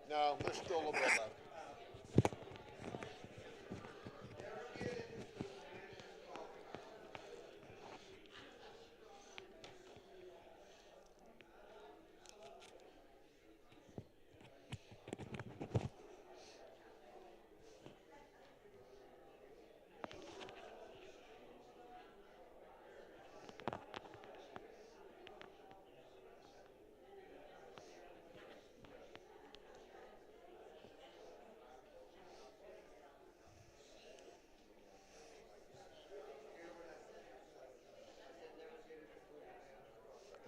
No, there's still a little bit left.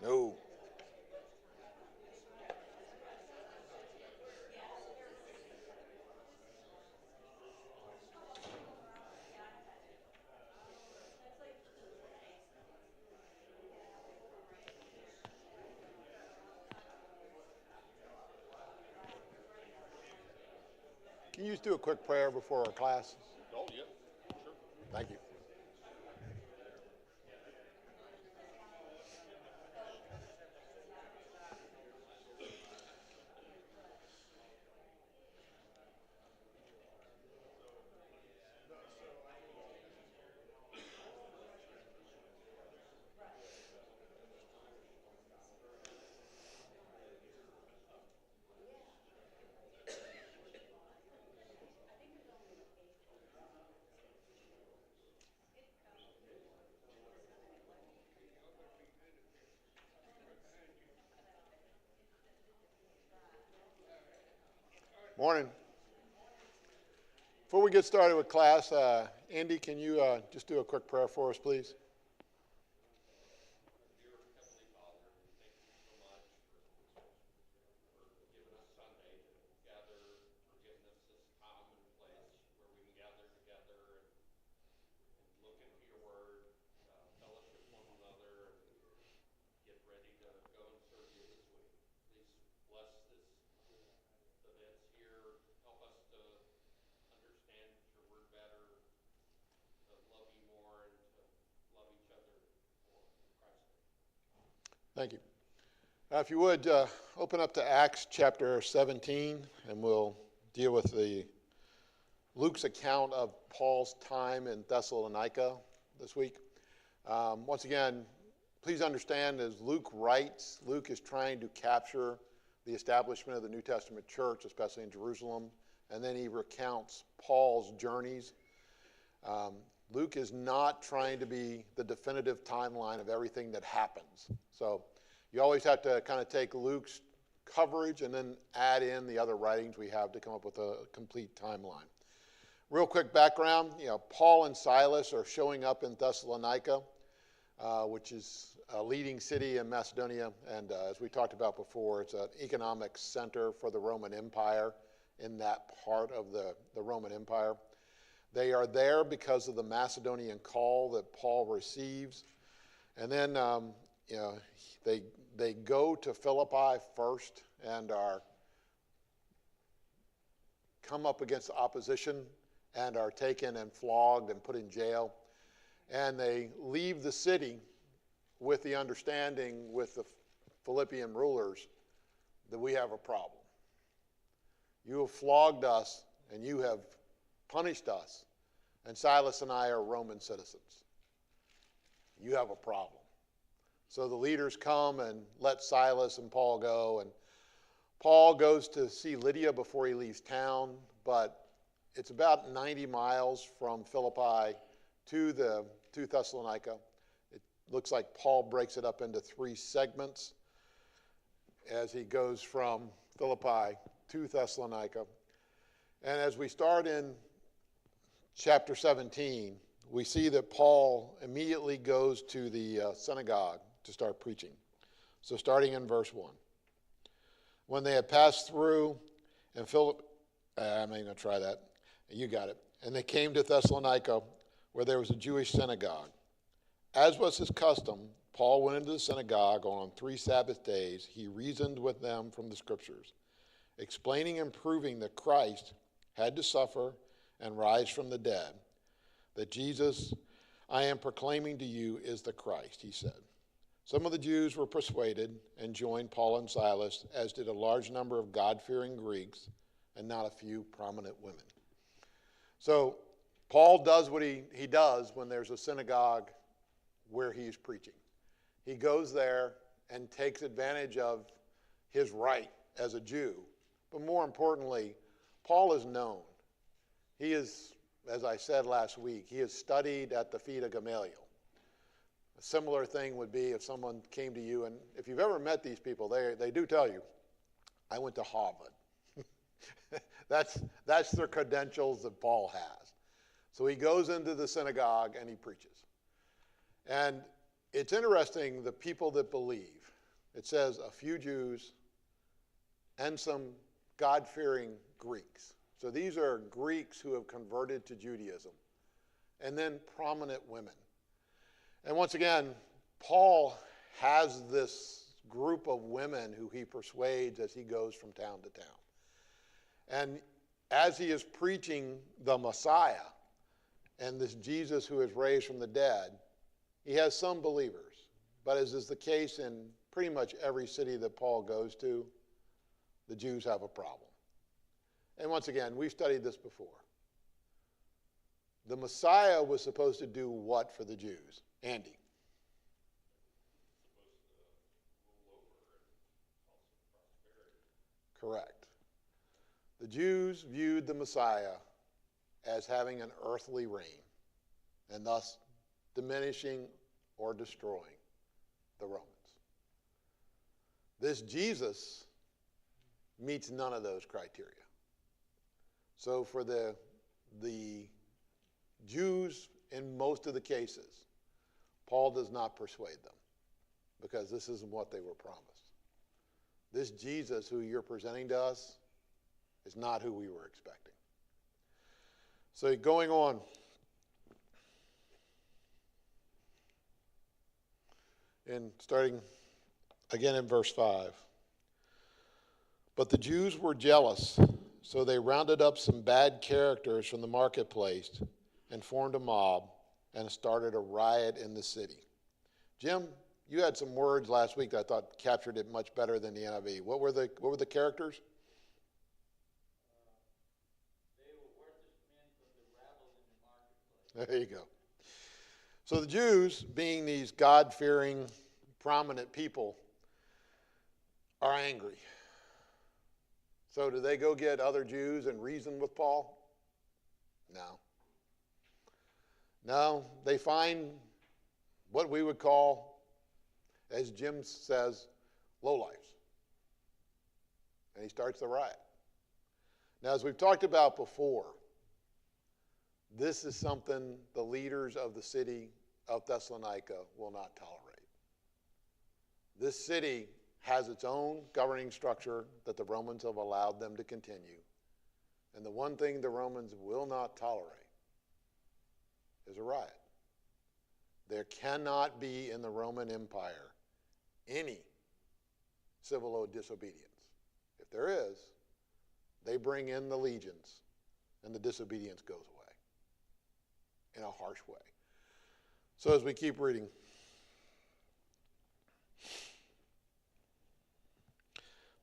No. Can you just do a quick prayer before our class? Oh, yeah, sure. Thank you. Morning. Before we get started with class, Andy, can you just do a quick prayer for us, please? Dear Heavenly Father, thank you so much for giving us Sunday to gather, for giving us this time and place where we can gather together and look into your word, fellowship one another, and get ready to go and serve you this week. Please bless this events here. Help us to understand your word better, to love you more, and to love each other more. In Christ's name. Thank you. If you would, open up to Acts chapter 17, and we'll deal with Luke's account of Paul's time in Thessalonica this week. Once again, please understand, as Luke writes, Luke is trying to capture the establishment of the New Testament church, especially in Jerusalem, and then he recounts Paul's journeys. Luke is not trying to be the definitive timeline of everything that happens. So you always have to kind of take Luke's coverage and then add in the other writings we have to come up with a complete timeline. Real quick background, Paul and Silas are showing up in Thessalonica, which is a leading city in Macedonia. And as we talked about before, it's an economic center for the Roman Empire in that part of the Roman Empire. They are there because of the Macedonian call that Paul receives. And then, they go to Philippi first and come up against opposition and are taken and flogged and put in jail. And they leave the city with the understanding with the Philippian rulers that we have a problem. You have flogged us and you have punished us, and Silas and I are Roman citizens. You have a problem. So the leaders come and let Silas and Paul go, and Paul goes to see Lydia before he leaves town, but it's about 90 miles from Philippi to Thessalonica. It looks like Paul breaks it up into 3 segments as he goes from Philippi to Thessalonica. And as we start in chapter 17, we see that Paul immediately goes to the synagogue to start preaching. So starting in verse 1. When they had passed through, and I'm not going to try that. You got it. And they came to Thessalonica, where there was a Jewish synagogue. As was his custom, Paul went into the synagogue on 3 Sabbath days. He reasoned with them from the Scriptures, explaining and proving that Christ had to suffer and rise from the dead, that Jesus I am proclaiming to you is the Christ, he said. Some of the Jews were persuaded and joined Paul and Silas, as did a large number of God-fearing Greeks and not a few prominent women. So Paul does what he does when there's a synagogue where he's preaching. He goes there and takes advantage of his right as a Jew. But more importantly, Paul is known. He is, as I said last week, he is studied at the feet of Gamaliel. A similar thing would be if someone came to you, and if you've ever met these people, they do tell you, I went to Harvard. That's their credentials that Paul has. So he goes into the synagogue and he preaches. And it's interesting, the people that believe. It says a few Jews and some God-fearing Greeks. So these are Greeks who have converted to Judaism. And then prominent women. And once again, Paul has this group of women who he persuades as he goes from town to town. And as he is preaching the Messiah and this Jesus who is raised from the dead, he has some believers. But as is the case in pretty much every city that Paul goes to, the Jews have a problem. And once again, we've studied this before. The Messiah was supposed to do what for the Jews? Andy. Correct. The Jews viewed the Messiah as having an earthly reign and thus diminishing or destroying the Romans. This Jesus meets none of those criteria. So for the Jews in most of the cases, Paul does not persuade them because this isn't what they were promised. This Jesus who you're presenting to us is not who we were expecting. So going on. And starting again in verse 5. But the Jews were jealous, so they rounded up some bad characters from the marketplace and formed a mob and started a riot in the city. Jim, you had some words last week that I thought captured it much better than the NIV. What were the characters? They were worthless men from the rabble in the marketplace. There you go. So the Jews, being these God-fearing, prominent people, are angry. So do they go get other Jews and reason with Paul? No. No, they find what we would call, as Jim says, lowlifes. And he starts the riot. Now, as we've talked about before, this is something the leaders of the city of Thessalonica will not tolerate. This city has its own governing structure that the Romans have allowed them to continue. And the one thing the Romans will not tolerate is a riot. There cannot be in the Roman Empire any civil disobedience. If there is, they bring in the legions and the disobedience goes away in a harsh way. So as we keep reading,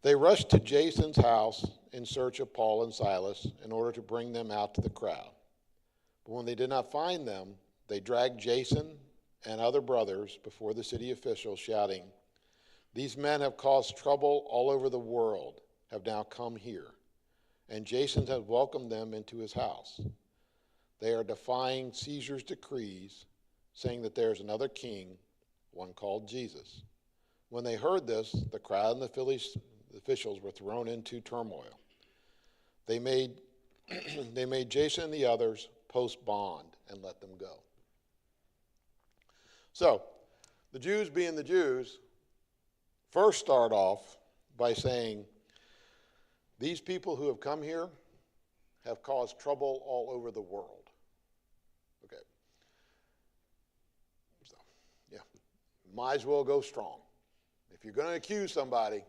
they rushed to Jason's house in search of Paul and Silas in order to bring them out to the crowd. But when they did not find them, they dragged Jason and other brothers before the city officials, shouting, "These men have caused trouble all over the world, have now come here, and Jason has welcomed them into his house. They are defying Caesar's decrees, saying that there is another king, one called Jesus." When they heard this, the crowd and the officials were thrown into turmoil. They made Jason and the others post bond and let them go. So, the Jews being the Jews, first start off by saying, these people who have come here have caused trouble all over the world. Okay. So, yeah, might as well go strong. If you're going to accuse somebody,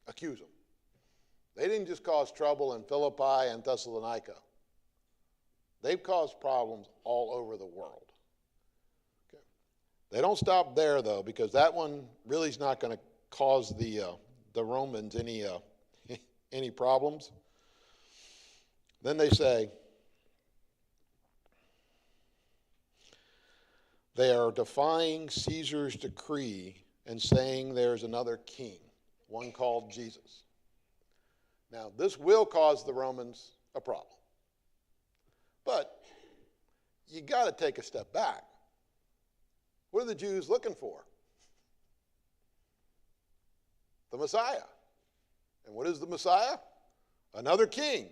accuse them. They didn't just cause trouble in Philippi and Thessalonica. They've caused problems all over the world. Okay. They don't stop there, though, because that one really is not going to cause the Romans any problems. Then they say, they are defying Caesar's decree and saying there's another king, one called Jesus. Now, this will cause the Romans a problem. But you got to take a step back. What are the Jews looking for? The Messiah. And what is the Messiah? Another king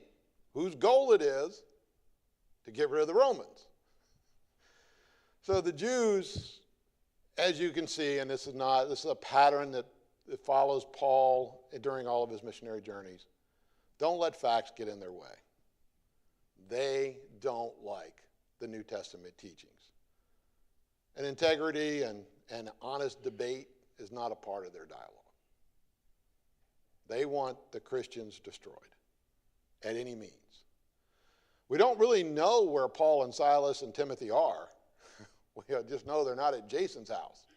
whose goal it is to get rid of the Romans. So the Jews, as you can see, and this is a pattern that follows Paul during all of his missionary journeys, don't let facts get in their way. They don't like the New Testament teachings. And integrity and honest debate is not a part of their dialogue. They want the Christians destroyed at any means. We don't really know where Paul and Silas and Timothy are. We just know they're not at Jason's house.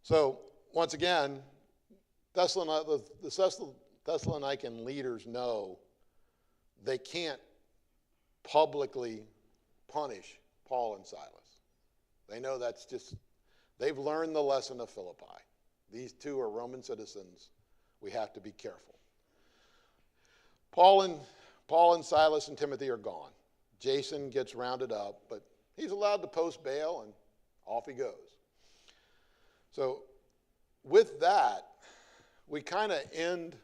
So, once again, the Thessalonican leaders know they can't publicly punish Paul and Silas. They know they've learned the lesson of Philippi. These two are Roman citizens. We have to be careful. Paul and Silas and Timothy are gone. Jason gets rounded up, but he's allowed to post bail, and off he goes. So with that, we kind of end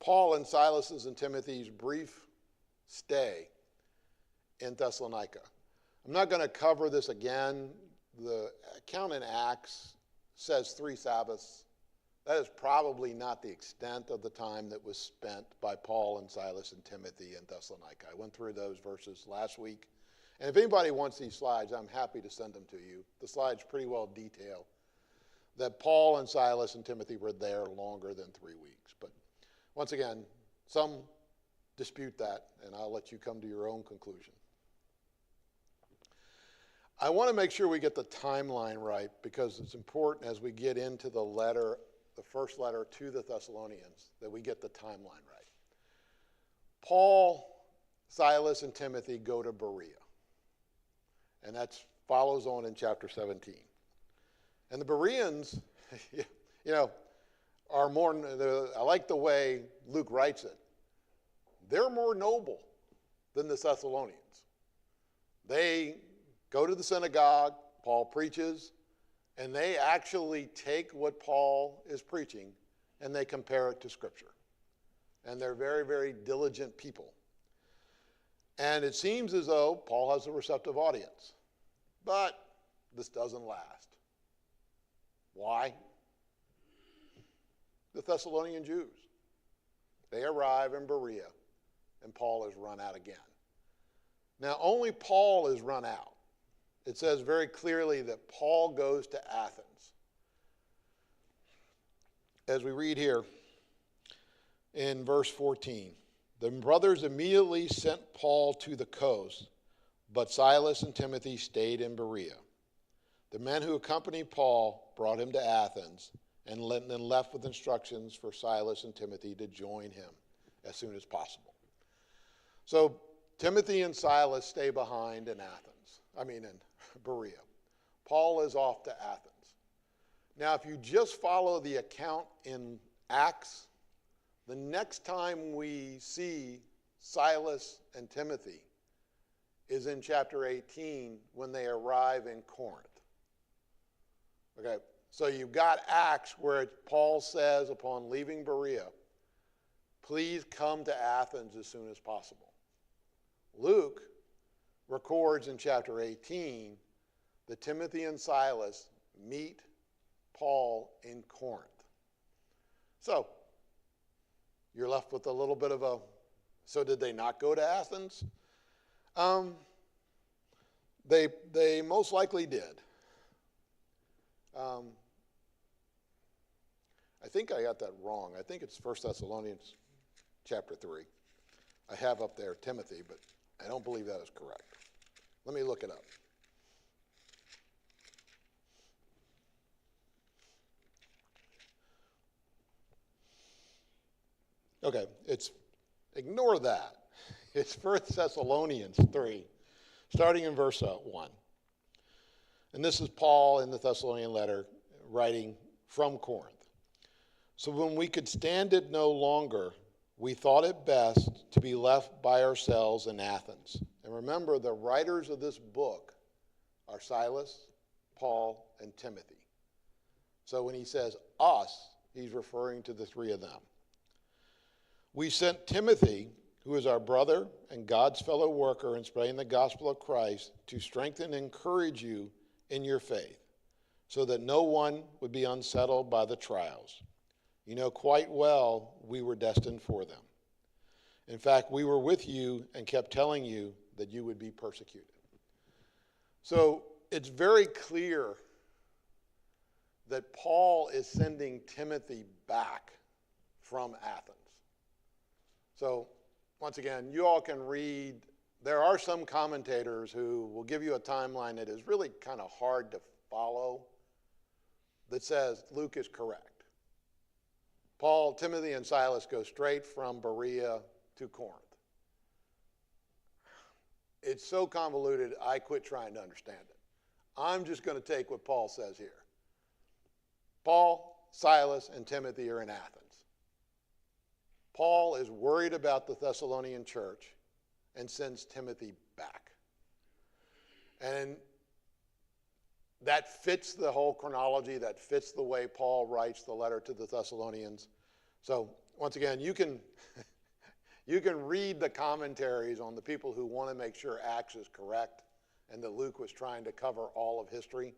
Paul and Silas's and Timothy's brief stay in Thessalonica. I'm not going to cover this again. The account in Acts says 3 Sabbaths. That is probably not the extent of the time that was spent by Paul and Silas and Timothy in Thessalonica. I went through those verses last week. And if anybody wants these slides, I'm happy to send them to you. The slides pretty well detail that Paul and Silas and Timothy were there longer than 3 weeks. But once again, some dispute that, and I'll let you come to your own conclusion. I want to make sure we get the timeline right, because it's important as we get into the letter, the first letter to the Thessalonians, that we get the timeline right. Paul, Silas, and Timothy go to Berea. And that follows on in chapter 17. And the Bereans, are more, I like the way Luke writes it, they're more noble than the Thessalonians. They go to the synagogue, Paul preaches, and they actually take what Paul is preaching and they compare it to Scripture. And they're very, very diligent people. And it seems as though Paul has a receptive audience. But this doesn't last. Why? The Thessalonian Jews. They arrive in Berea, and Paul is run out again. Now, only Paul is run out. It says very clearly that Paul goes to Athens. As we read here in verse 14, the brothers immediately sent Paul to the coast, but Silas and Timothy stayed in Berea. The men who accompanied Paul brought him to Athens and then left with instructions for Silas and Timothy to join him as soon as possible. So Timothy and Silas stay behind in Berea. Paul is off to Athens. Now, if you just follow the account in Acts, the next time we see Silas and Timothy is in chapter 18 when they arrive in Corinth. Okay, so you've got Acts where Paul says upon leaving Berea, please come to Athens as soon as possible. Luke records in chapter 18 that Timothy and Silas meet Paul in Corinth. So you're left with a little bit of a, so did they not go to Athens? They most likely did. I think I got that wrong. I think it's 1 Thessalonians chapter 3. I have up there Timothy, but I don't believe that is correct. Let me look it up. Okay, ignore that. It's 1 Thessalonians 3, starting in verse 1. And this is Paul in the Thessalonian letter writing from Corinth. So when we could stand it no longer, we thought it best to be left by ourselves in Athens. And remember, the writers of this book are Silas, Paul, and Timothy. So when he says us, he's referring to the three of them. We sent Timothy, who is our brother and God's fellow worker in spreading the gospel of Christ, to strengthen and encourage you in your faith, so that no one would be unsettled by the trials. You know quite well we were destined for them. In fact, we were with you and kept telling you that you would be persecuted. So it's very clear that Paul is sending Timothy back from Athens. So once again, you all can read. There are some commentators who will give you a timeline that is really kind of hard to follow that says Luke is correct. Paul, Timothy, and Silas go straight from Berea to Corinth. It's so convoluted, I quit trying to understand it. I'm just going to take what Paul says here. Paul, Silas, and Timothy are in Athens. Paul is worried about the Thessalonian church and sends Timothy back. And that fits the whole chronology, that fits the way Paul writes the letter to the Thessalonians. So once again, you can read the commentaries on the people who want to make sure Acts is correct and that Luke was trying to cover all of history.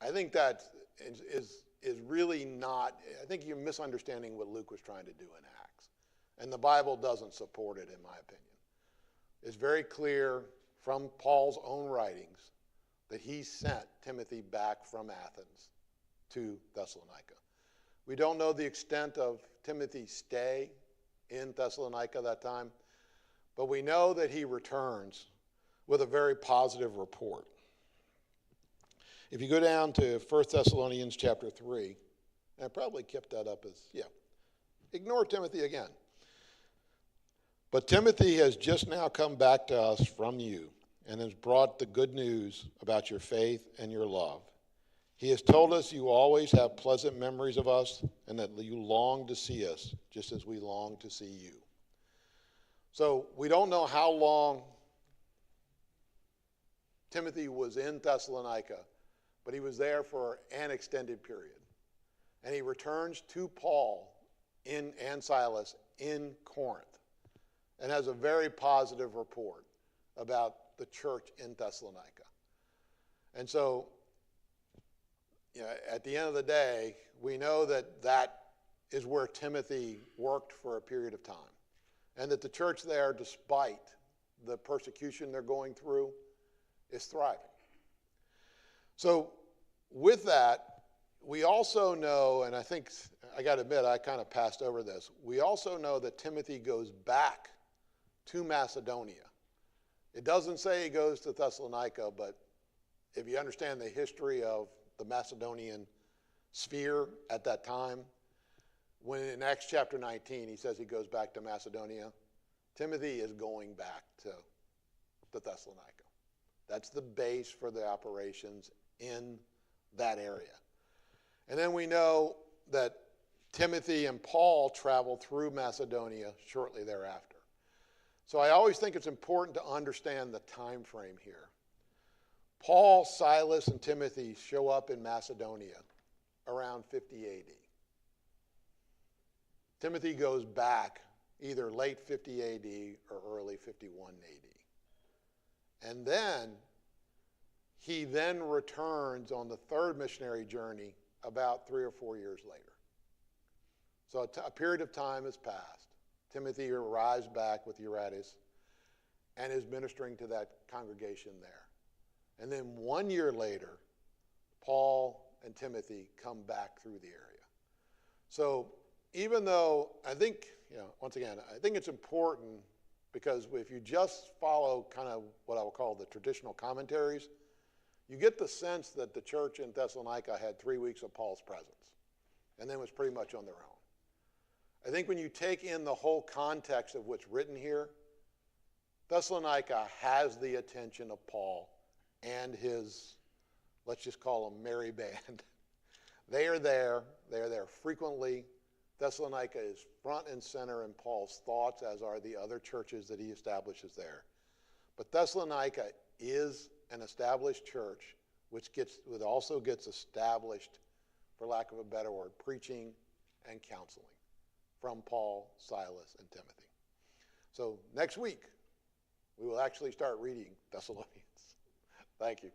I think that is really not, I think you're misunderstanding what Luke was trying to do in Acts. And the Bible doesn't support it, in my opinion. It's very clear from Paul's own writings that he sent Timothy back from Athens to Thessalonica. We don't know the extent of Timothy's stay in Thessalonica that time, but we know that he returns with a very positive report. If you go down to 1 Thessalonians chapter 3, and I probably kept that up as, ignore Timothy again. But Timothy has just now come back to us from you and has brought the good news about your faith and your love. He has told us you always have pleasant memories of us and that you long to see us just as we long to see you. So we don't know how long Timothy was in Thessalonica, but he was there for an extended period. And he returns to Paul and Silas in Corinth and has a very positive report about the church in Thessalonica. And so, at the end of the day, we know that that is where Timothy worked for a period of time. And that the church there, despite the persecution they're going through, is thriving. So with that, we also know, and I think, I got to admit, I kind of passed over this. We also know that Timothy goes back to Macedonia. It doesn't say he goes to Thessalonica, but if you understand the history of the Macedonian sphere at that time, when in Acts chapter 19 he says he goes back to Macedonia, Timothy is going back to Thessalonica. That's the base for the operations in that area. And then we know that Timothy and Paul traveled through Macedonia shortly thereafter. So I always think it's important to understand the time frame here. Paul, Silas, and Timothy show up in Macedonia around 50 AD. Timothy goes back either late 50 AD or early 51 AD. And then he then returns on the third missionary journey about 3 or 4 years later. So a period of time has passed. Timothy arrives back with Eurydice and is ministering to that congregation there. And then 1 year later, Paul and Timothy come back through the area. So even though I think, once again, I think it's important because if you just follow kind of what I will call the traditional commentaries, you get the sense that the church in Thessalonica had 3 weeks of Paul's presence and then was pretty much on their own. I think when you take in the whole context of what's written here, Thessalonica has the attention of Paul and his, let's just call them merry band. They are there frequently. Thessalonica is front and center in Paul's thoughts, as are the other churches that he establishes there. But Thessalonica is an established church, which also gets established, for lack of a better word, preaching and counseling from Paul, Silas, and Timothy. So next week, we will actually start reading Thessalonians. Thank you.